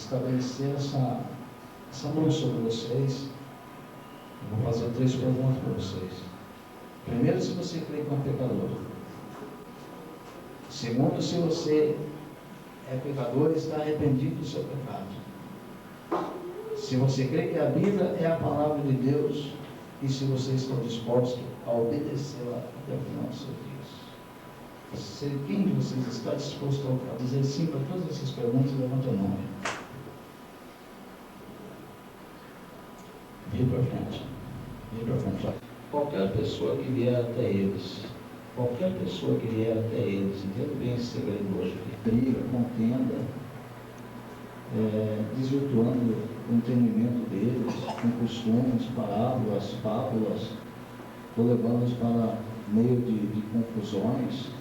estabelecer essa luz sobre vocês, eu vou fazer 3 perguntas para vocês. Primeiro, se você crê que é um pecador. Segundo, se você é pecador e está arrependido do seu pecado. Se você crê que a Bíblia é a palavra de Deus e se você está disposto a obedecê-la até o final dos seus dias. Quem de vocês está disposto a dizer sim para todas essas perguntas? Levanta a mão. Vem para frente. Vem para frente. Qualquer pessoa que vier até eles, entenda bem esse segredo hoje, briga, contenda, desvirtuando o entendimento deles, com costumes, parábolas, fábulas, ou levando-os para meio de confusões,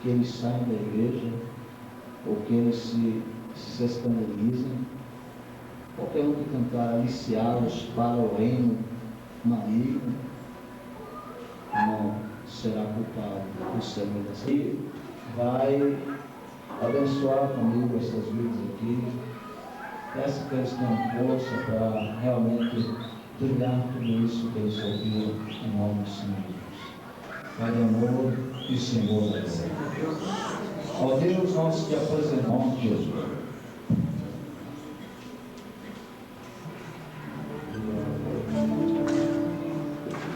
que eles saem da igreja, ou que eles se escandalizem. Qualquer um que tentar aliciá-los para o reino maligno, não será culpado do Senhor da Senhora. E vai abençoar comigo essas vidas aqui. Peço que eles tenham força para realmente trilhar tudo isso que eles ouviram em nome do Senhor Jesus. Pai de amor e Senhor da glória. Ó Deus, nós te apresentamos, Jesus.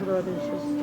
Glória a Jesus.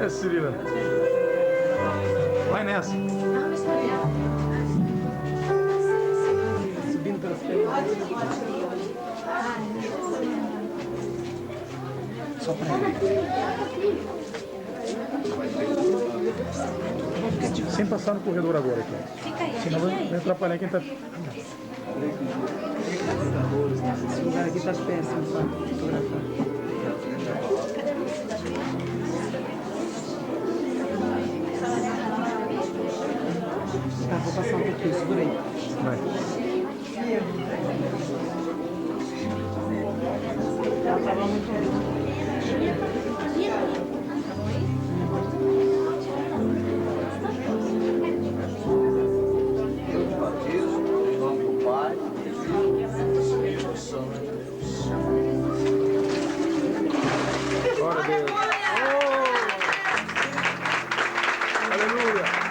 É, Cirila. Vai nessa. Subindo pelas pernas. Só pra ele. Sem passar no corredor agora aqui. Senão vai atrapalhar quem tá. Esse lugar aqui tá péssimo pra fotografar. Tá, vou passar um pouquinho, segura aí. Vai. Ela tava muito Em nome do Pai, do Filho e do Espírito Santo de Deus. Glória a Deus. Aleluia.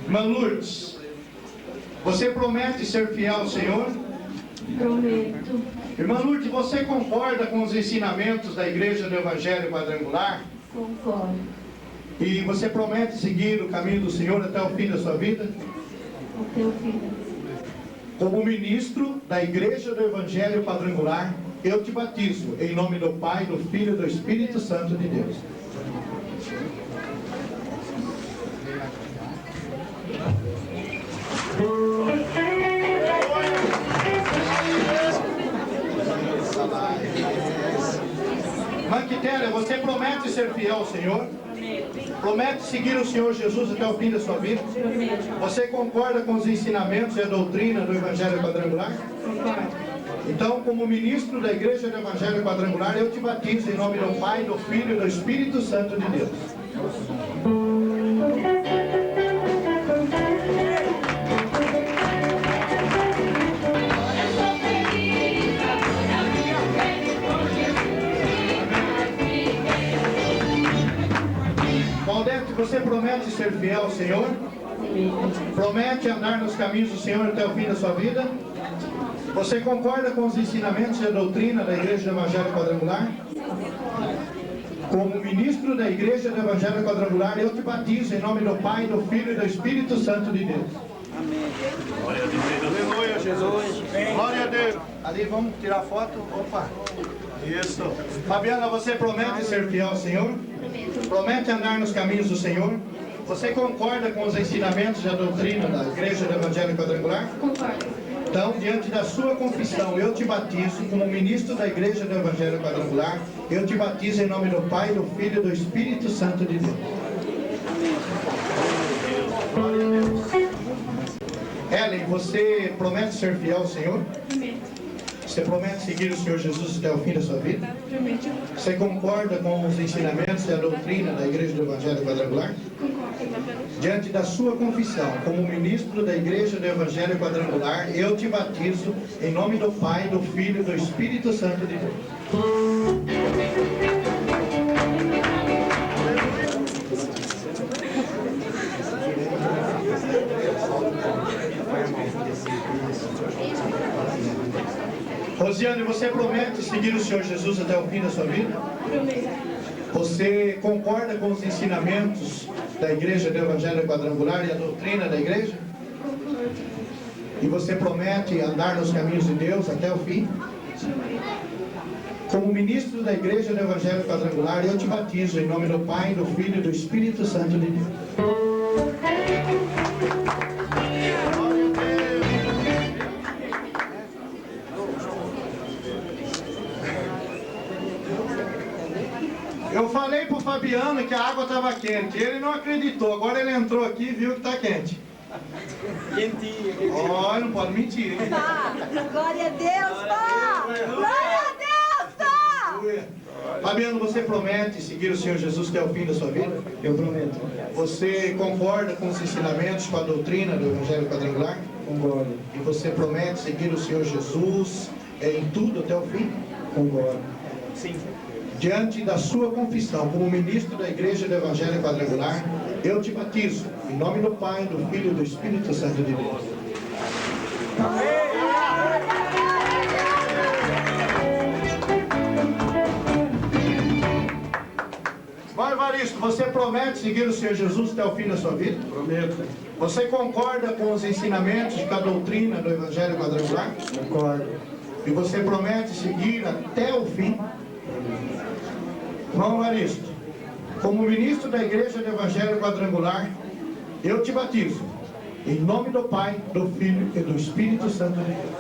Irmã Lourdes, você promete ser fiel ao Senhor? Prometo. Irmã Lourdes, você concorda com os ensinamentos da Igreja do Evangelho Quadrangular? Concordo. E você promete seguir o caminho do Senhor até o fim da sua vida? Até o fim. Como ministro da Igreja do Evangelho Quadrangular, eu te batizo em nome do Pai, do Filho e do Espírito Santo de Deus. Manquitéria, você promete ser fiel ao Senhor? Promete seguir o Senhor Jesus até o fim da sua vida? Você concorda com os ensinamentos e a doutrina do Evangelho Quadrangular? Concordo. Então, como ministro da Igreja do Evangelho Quadrangular, eu te batizo em nome do Pai, do Filho e do Espírito Santo de Deus. Valdete, você promete ser fiel ao Senhor? Promete andar nos caminhos do Senhor até o fim da sua vida? Você concorda com os ensinamentos e a doutrina da Igreja do Evangelho Quadrangular? Como ministro da Igreja do Evangelho Quadrangular, eu te batizo em nome do Pai, do Filho e do Espírito Santo de Deus. Amém. Glória a Deus. Aleluia, Jesus. Glória a Deus. Ali, vamos tirar foto. Opa. Isso. Fabiana, você promete ser fiel ao Senhor? Promete andar nos caminhos do Senhor? Você concorda com os ensinamentos e a doutrina da Igreja do Evangelho Quadrangular? Concordo. Então, diante da sua confissão, eu te batizo como ministro da Igreja do Evangelho Quadrangular. Eu te batizo em nome do Pai, do Filho e do Espírito Santo de Deus. Glória a Deus. Ellen, você promete ser fiel ao Senhor? Prometo. Você promete seguir o Senhor Jesus até o fim da sua vida? Prometo. Você concorda com os ensinamentos e a doutrina da Igreja do Evangelho Quadrangular? Concordo. Diante da sua confissão, como ministro da Igreja do Evangelho Quadrangular, eu te batizo em nome do Pai, do Filho e do Espírito Santo de Deus. Rosiane, você promete seguir o Senhor Jesus até o fim da sua vida? Prometo. Você concorda com os ensinamentos da Igreja do Evangelho Quadrangular e a doutrina da Igreja? Concordo. E você promete andar nos caminhos de Deus até o fim? Como ministro da Igreja do Evangelho Quadrangular, eu te batizo em nome do Pai, do Filho e do Espírito Santo de Deus. Eu falei pro Fabiano que a água estava quente, ele não acreditou, agora ele entrou aqui e viu que está quente. Quentinha. Olha, não pode mentir, hein? Pá, glória a Deus, pá! Glória a Deus, pá! Fabiano, você promete seguir o Senhor Jesus até o fim da sua vida? Eu prometo. Você concorda com os ensinamentos, com a doutrina do Evangelho Quadrangular? Concordo. E você promete seguir o Senhor Jesus em tudo até o fim? Concordo. Sim. Diante da sua confissão como ministro da Igreja do Evangelho Quadrangular, eu te batizo em nome do Pai, do Filho e do Espírito Santo de Deus. Vai, Evaristo, você promete seguir o Senhor Jesus até o fim da sua vida? Prometo. Você concorda com os ensinamentos da doutrina do Evangelho Quadrangular? Concordo. E você promete seguir até o fim? Irmão Evaristo, como ministro da Igreja do Evangelho Quadrangular, eu te batizo em nome do Pai, do Filho e do Espírito Santo de Deus.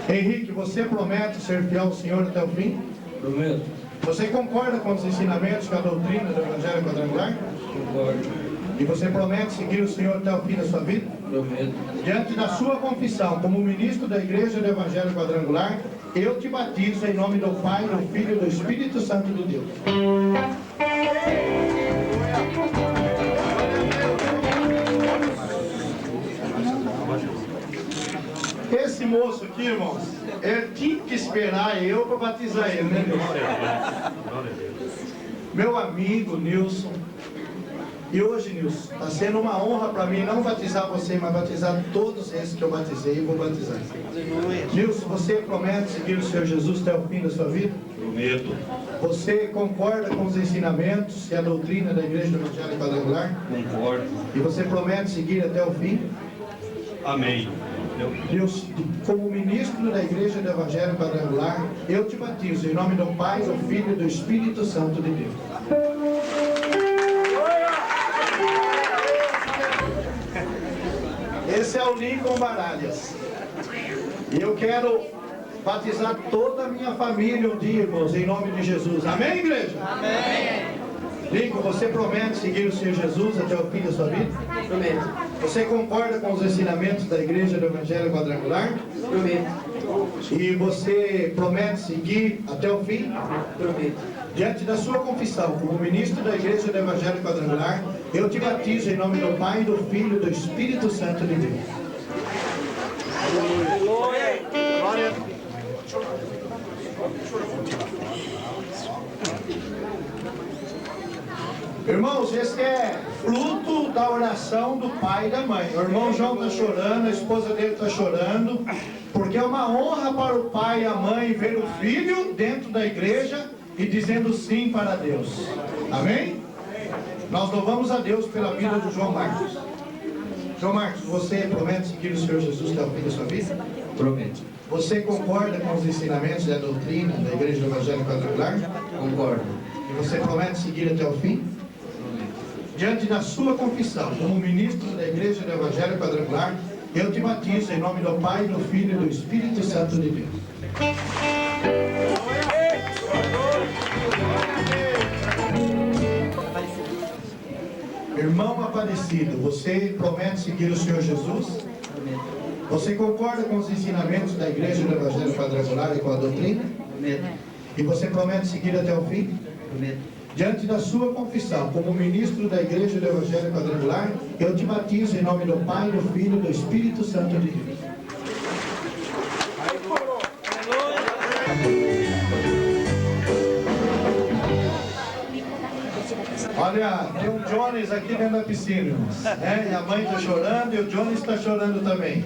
Henrique, você promete ser fiel ao Senhor até o fim? Prometo. Você concorda com os ensinamentos, com a doutrina do Evangelho Quadrangular? Concordo. E você promete seguir o Senhor até o fim da sua vida? Prometo. Diante da sua confissão como ministro da Igreja do Evangelho Quadrangular, eu te batizo em nome do Pai, do Filho e do Espírito Santo de Deus. Esse moço aqui, irmãos, ele tinha que esperar eu para batizar ele, né, Deus? Meu amigo Nilson. E hoje, Nilson, está sendo uma honra para mim não batizar você, mas batizar todos esses que eu batizei e vou batizar. Nilson, você promete seguir o Senhor Jesus até o fim da sua vida? Prometo. Você concorda com os ensinamentos e a doutrina da Igreja Evangélica Quadrangular? Concordo. E você promete seguir até o fim? Amém. Deus, como ministro da Igreja do Evangelho Quadrangular, eu te batizo em nome do Pai, do Filho e do Espírito Santo de Deus. Esse é o Lincoln Baralhas. E eu quero batizar toda a minha família um dia, irmãos, em nome de Jesus. Amém, igreja? Amém. Lincoln, você promete seguir o Senhor Jesus até o fim da sua vida? Prometo. Você concorda com os ensinamentos da Igreja do Evangelho Quadrangular? Prometo. E você promete seguir até o fim? Prometo. Diante da sua confissão, como ministro da Igreja do Evangelho Quadrangular, eu te batizo em nome do Pai, do Filho e do Espírito Santo de Deus. Glória. Irmãos, esse é fruto da oração do pai e da mãe. O irmão João está chorando, a esposa dele está chorando, porque é uma honra para o pai e a mãe ver o filho dentro da igreja e dizendo sim para Deus. Amém? Nós louvamos a Deus pela vida do João Marcos. João Marcos, você promete seguir o Senhor Jesus até o fim da sua vida? Prometo. Você concorda com os ensinamentos e a doutrina da Igreja Evangélica Quadrangular? Concordo. E você promete seguir até o fim? Diante da sua confissão, como ministro da Igreja do Evangelho Quadrangular, eu te batizo em nome do Pai, do Filho e do Espírito Santo de Deus. Irmão Aparecido, você promete seguir o Senhor Jesus? Você concorda com os ensinamentos da Igreja do Evangelho Quadrangular e com a doutrina? E você promete seguir até o fim? Diante da sua confissão, como ministro da Igreja do Evangelho Quadrangular, eu te batizo em nome do Pai, do Filho e do Espírito Santo de Deus. Olha, tem um Jones aqui dentro da piscina, irmãos, né? E a mãe está chorando e o Jones está chorando também.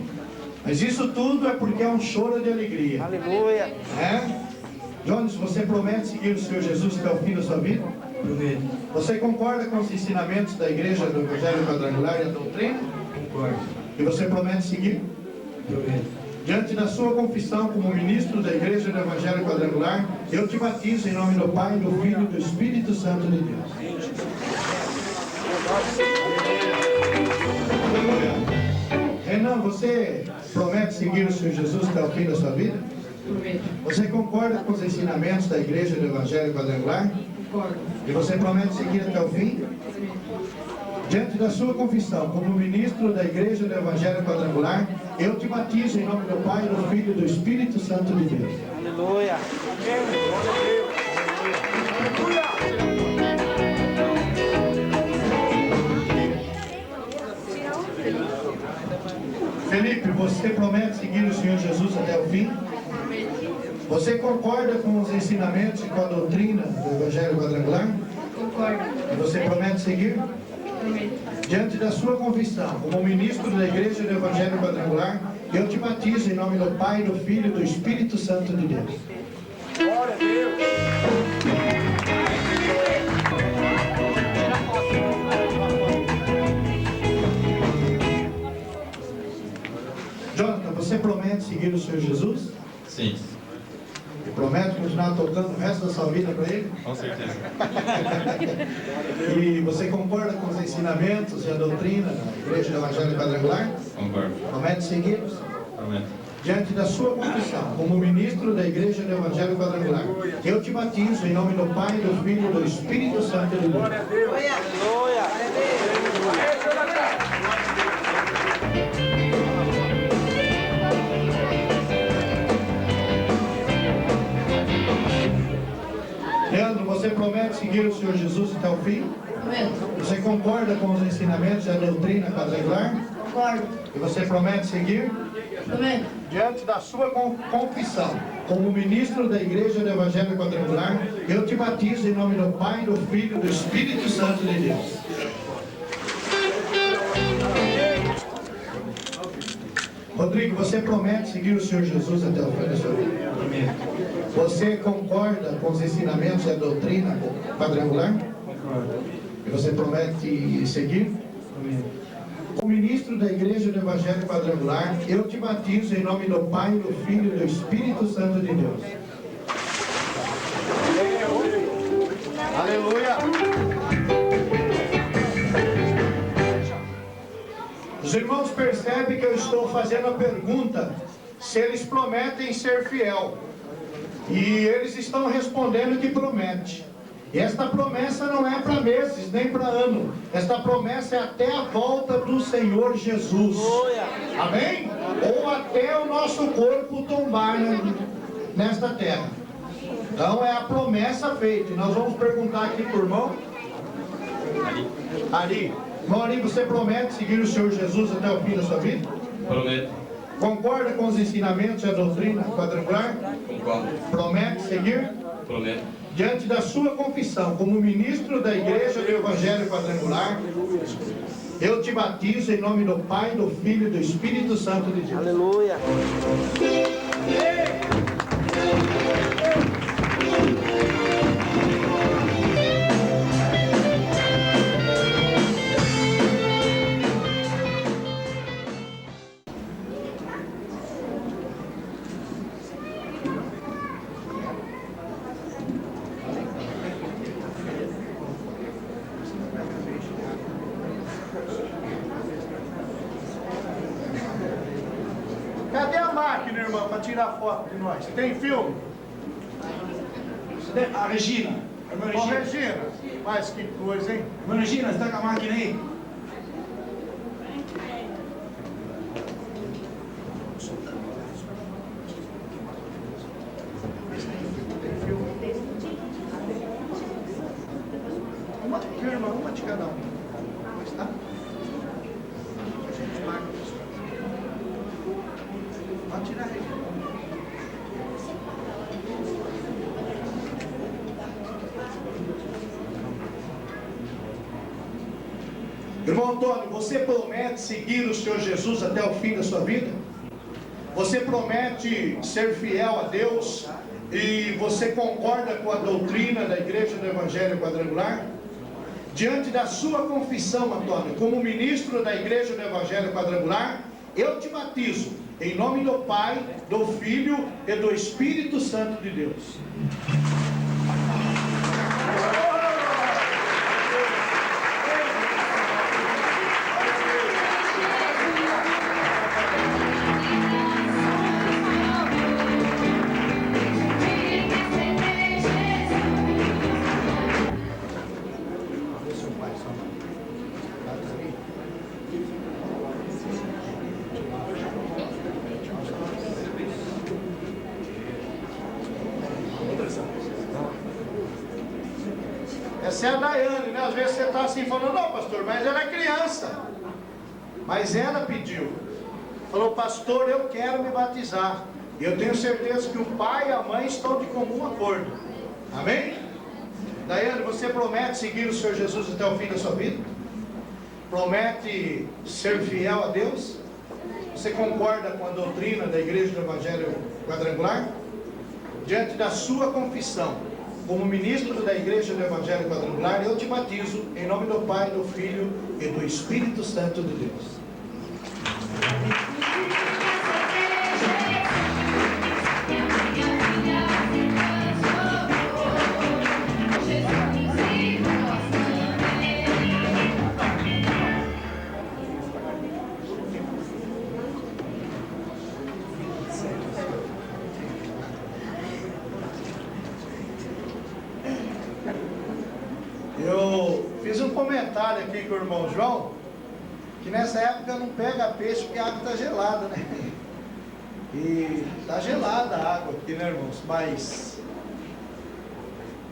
Mas isso tudo é porque é um choro de alegria. Aleluia. Jones, você promete seguir o Senhor Jesus até o fim da sua vida? Prometo. Você concorda com os ensinamentos da Igreja do Evangelho Quadrangular e a doutrina? Concordo. E você promete seguir? Prometo. Diante da sua confissão como ministro da Igreja do Evangelho Quadrangular, eu te batizo em nome do Pai, do Filho e do Espírito Santo de Deus. Renan, você promete seguir o Senhor Jesus até o fim da sua vida? Prometo. Você concorda com os ensinamentos da Igreja do Evangelho Quadrangular? Concordo. E você promete seguir até o fim? Diante da sua confissão, como ministro da Igreja do Evangelho Quadrangular, eu te batizo em nome do Pai, do Filho e do Espírito Santo de Deus. Aleluia. Felipe, você promete seguir o Senhor Jesus até o fim? Você concorda com os ensinamentos e com a doutrina do Evangelho Quadrangular? Concordo. E você promete seguir? Prometo. Diante da sua confissão, como ministro da Igreja do Evangelho Quadrangular, eu te batizo em nome do Pai, do Filho e do Espírito Santo de Deus. Glória a Deus. Jonathan, você promete seguir o Senhor Jesus? Sim, E promete continuar tocando o resto da sua vida para Ele? com certeza. E você concorda com os ensinamentos e a doutrina da Igreja do Evangelho Quadrangular? Concordo. Promete segui-los? Prometo. Diante da sua confissão, como ministro da Igreja do Evangelho Quadrangular, eu te batizo em nome do Pai, do Filho e do Espírito Santo de Deus. Aleluia. Leandro, você promete seguir o Senhor Jesus até o fim? Prometo. Você concorda com os ensinamentos e a doutrina quadrangular? Concordo. E você promete seguir? Prometo. Diante da sua confissão, como ministro da Igreja do Evangelho Quadrangular, eu te batizo em nome do Pai, do Filho e do Espírito Santo de Deus. Rodrigo, você promete seguir o Senhor Jesus até o fim da sua vida? Prometo. Você concorda com os ensinamentos e a doutrina quadrangular? Concordo. E você promete seguir? Prometo. Como ministro da Igreja do Evangelho Quadrangular, eu te batizo em nome do Pai, do Filho e do Espírito Santo de Deus. Aleluia! Os irmãos percebem que eu estou fazendo a pergunta se eles prometem ser fiel. E eles estão respondendo que promete. E esta promessa não é para meses, nem para ano. Esta promessa é até a volta do Senhor Jesus. Amém? Ou até o nosso corpo tombar nesta terra. Então é a promessa feita. E nós vamos perguntar aqui para o irmão Ari. Irmão Ari, você promete seguir o Senhor Jesus até o fim da sua vida? Prometo. Concorda com os ensinamentos e a doutrina quadrangular? Concordo. Promete seguir? Prometo. Diante da sua confissão, como ministro da Igreja do Evangelho Quadrangular, eu te batizo em nome do Pai, do Filho e do Espírito Santo de Deus. Aleluia. Cadê a máquina, irmã, para tirar foto de nós? Tem filme? A Regina. Irmã Ô, Regina. Regina, mas que coisa, hein? Irmã Regina, você tá com a máquina aí? Uma de cada um. Tá? Pode tirar aí. Irmão Antônio, você promete seguir o Senhor Jesus até o fim da sua vida? Você promete ser fiel a Deus? E você concorda com a doutrina da Igreja do Evangelho Quadrangular? Diante da sua confissão, Antônio, como ministro da Igreja do Evangelho Quadrangular, eu te batizo em nome do Pai, do Filho e do Espírito Santo de Deus. Essa é a Daiane, né? Às vezes você está assim falando, não pastor, mas ela é criança. Mas ela pediu. Falou, pastor, eu quero me batizar. E eu tenho certeza que o pai e a mãe estão de comum acordo. Amém? Daiane, você promete seguir o Senhor Jesus até o fim da sua vida? Promete ser fiel a Deus? Você concorda com a doutrina da Igreja do Evangelho Quadrangular? Diante da sua confissão, como ministro da Igreja do Evangelho Quadrangular, eu te batizo em nome do Pai, do Filho e do Espírito Santo de Deus. Eu fiz um comentário aqui com o irmão João, que nessa época não pega peixe porque a água está gelada, né? E está gelada a água aqui, né, irmãos? Mas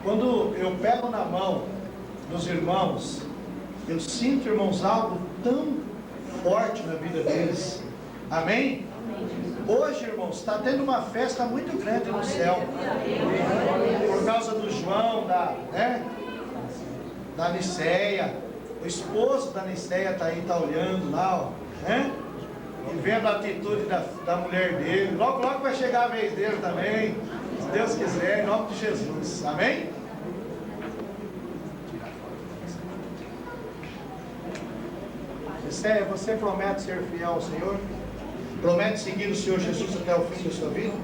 quando eu pego na mão dos irmãos, eu sinto, irmãos, algo tão forte na vida deles. Amém? Hoje, irmãos, está tendo uma festa muito grande no céu. Por causa do João, da Niceia. O esposo da Niceia está aí, está olhando lá, ó, né? E vendo a atitude da mulher dele. Logo, logo vai chegar a vez dele também. Se Deus quiser, em nome de Jesus. Amém? Niceia, você promete ser fiel ao Senhor? Promete seguir o Senhor Jesus até o fim da sua vida?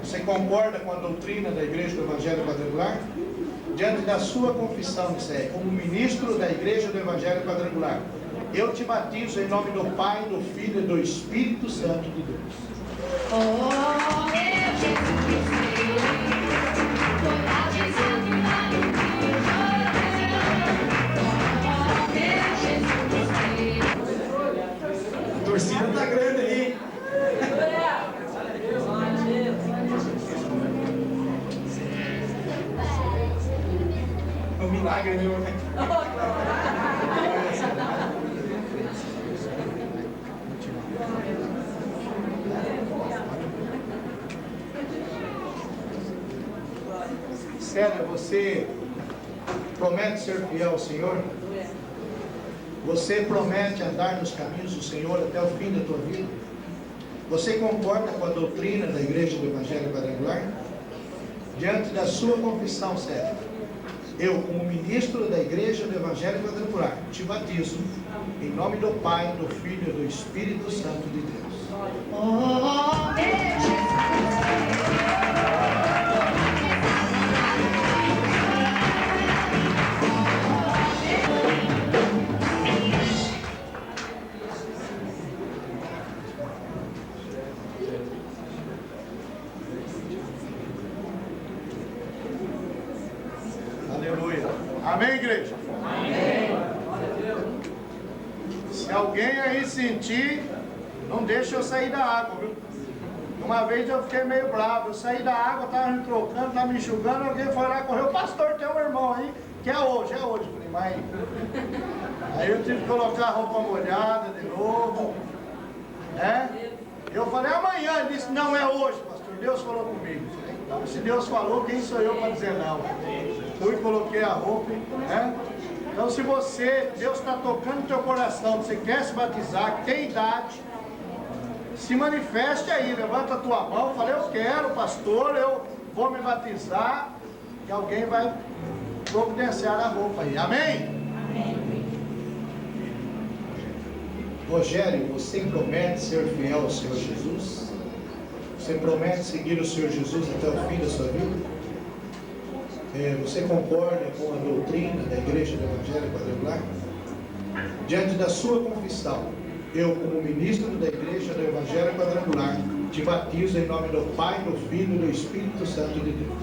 Você concorda com a doutrina da Igreja do Evangelho Quadrangular? Diante da sua confissão, Niceia, como ministro da Igreja do Evangelho Quadrangular, eu te batizo em nome do Pai, do Filho e do Espírito Santo de Deus. A torcida tá grande aí. É um milagre, meu. Célia, você promete ser fiel ao Senhor? Você promete andar nos caminhos do Senhor até o fim da tua vida? Você concorda com a doutrina da Igreja do Evangelho Quadrangular? Diante da sua confissão, Célia, eu, como ministro da Igreja do Evangelho Quadrangular, te batizo em nome do Pai, do Filho e do Espírito Santo de Deus. Aleluia. Amém, igreja? Amém. Se alguém aí sentir, não deixa eu sair da água, viu? Uma vez eu fiquei meio bravo, eu saí da água, estava me trocando, estava me enxugando, alguém foi lá, correu, pastor, tem um irmão aí, que é hoje. Eu falei, mas... Aí eu tive que colocar a roupa molhada de novo, né? Eu falei, amanhã. Ele disse, não, é hoje, pastor, Deus falou comigo. Então, se Deus falou, quem sou eu para dizer não? Fui, coloquei a roupa, né? Então, se você, Deus está tocando no teu coração, você quer se batizar, tem idade, se manifeste aí, levanta a tua mão, fala, eu quero, pastor, eu vou me batizar, e alguém vai providenciar a roupa aí, amém? Amém. Rogério, você promete ser fiel ao Senhor Jesus? Você promete seguir o Senhor Jesus até o fim da sua vida? Você concorda com a doutrina da Igreja do Evangelho Quadrangular? Diante da sua confissão, eu, como ministro da Igreja do Evangelho Quadrangular, te batizo em nome do Pai, do Filho e do Espírito Santo de Deus.